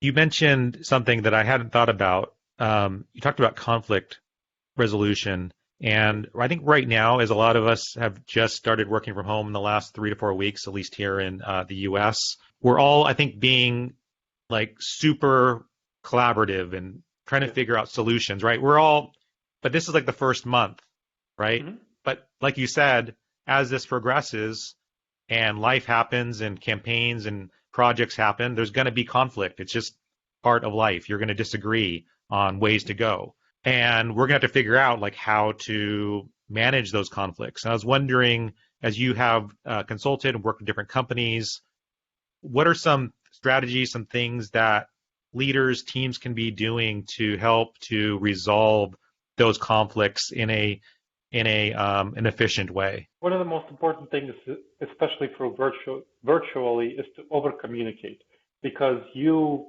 You mentioned something that I hadn't thought about. You talked about conflict resolution. And I think right now, as a lot of us have just started working from home in the last 3 to 4 weeks, at least here in the US, we're all, I think, being like super collaborative and trying to Yes. figure out solutions, right? But this is like the first month, right? Hmm. But like you said, as this progresses and life happens and campaigns and projects happen, there's going to be conflict. It's just part of life. You're going to disagree on ways to go. And we're going to have to figure out like how to manage those conflicts. And I was wondering, as you have consulted and worked with different companies, what are some strategies, some things that leaders, teams can be doing to help to resolve those conflicts in a an efficient way? One of the most important things, especially for virtually, is to over communicate because you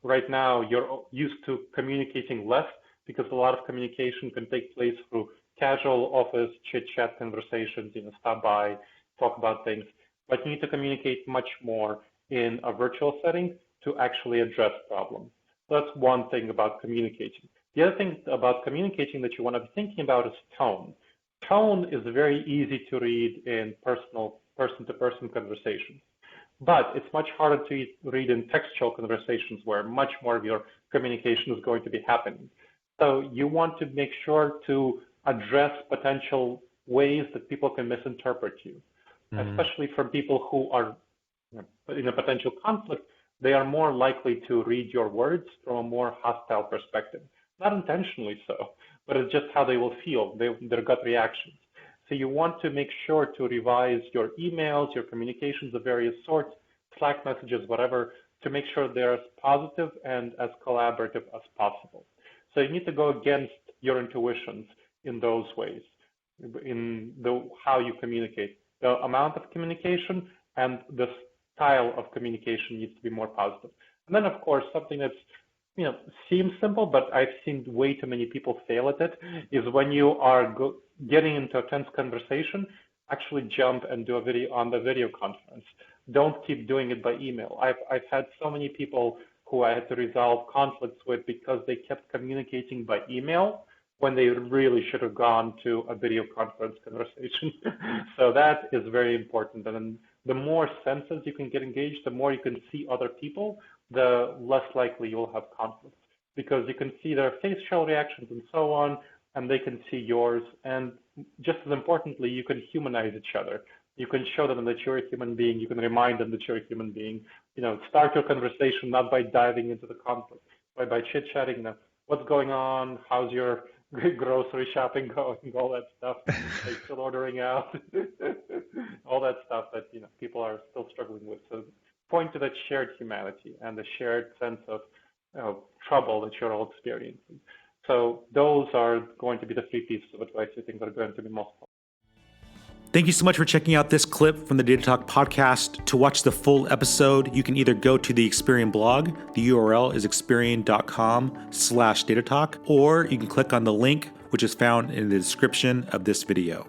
right now you're used to communicating less because a lot of communication can take place through casual office chit chat conversations, stop by, talk about things, but you need to communicate much more in a virtual setting to actually address problems. So that's one thing about communicating. The other thing about communicating that you want to be thinking about is tone. Tone is very easy to read in personal person-to-person conversations, but it's much harder to read in textual conversations where much more of your communication is going to be happening. So you want to make sure to address potential ways that people can misinterpret you, Mm, especially for people who are in a potential conflict. They are more likely to read your words from a more hostile perspective. Not intentionally so, but it's just how they will feel, their gut reactions. So you want to make sure to revise your emails, your communications of various sorts, Slack messages, whatever, to make sure they're as positive and as collaborative as possible. So you need to go against your intuitions in those ways, in the how you communicate. The amount of communication and the style of communication needs to be more positive. And then, of course, something that's seems simple, but I've seen way too many people fail at it, is when you are getting into a tense conversation, actually jump and do a video on the video conference. Don't keep doing it by email. I've had so many people who I had to resolve conflicts with because they kept communicating by email when they really should have gone to a video conference conversation. So that is very important. And then the more senses you can get engaged, the more you can see other people, the less likely you'll have conflicts because you can see their facial reactions and so on, and they can see yours. And just as importantly, you can humanize each other. You can show them that you're a human being. You can remind them that you're a human being. Start your conversation not by diving into the conflict, but by chit-chatting. What's going on? How's your grocery shopping going? All that stuff. Are you still ordering out? All that stuff that people are still struggling with. So point to that shared humanity and the shared sense of trouble that you're all experiencing. So those are going to be the three pieces of advice I think are going to be most helpful. Thank you so much for checking out this clip from the Data Talk podcast. To watch the full episode, you can either go to the Experian blog, the URL is experian.com/datatalk, or you can click on the link, which is found in the description of this video.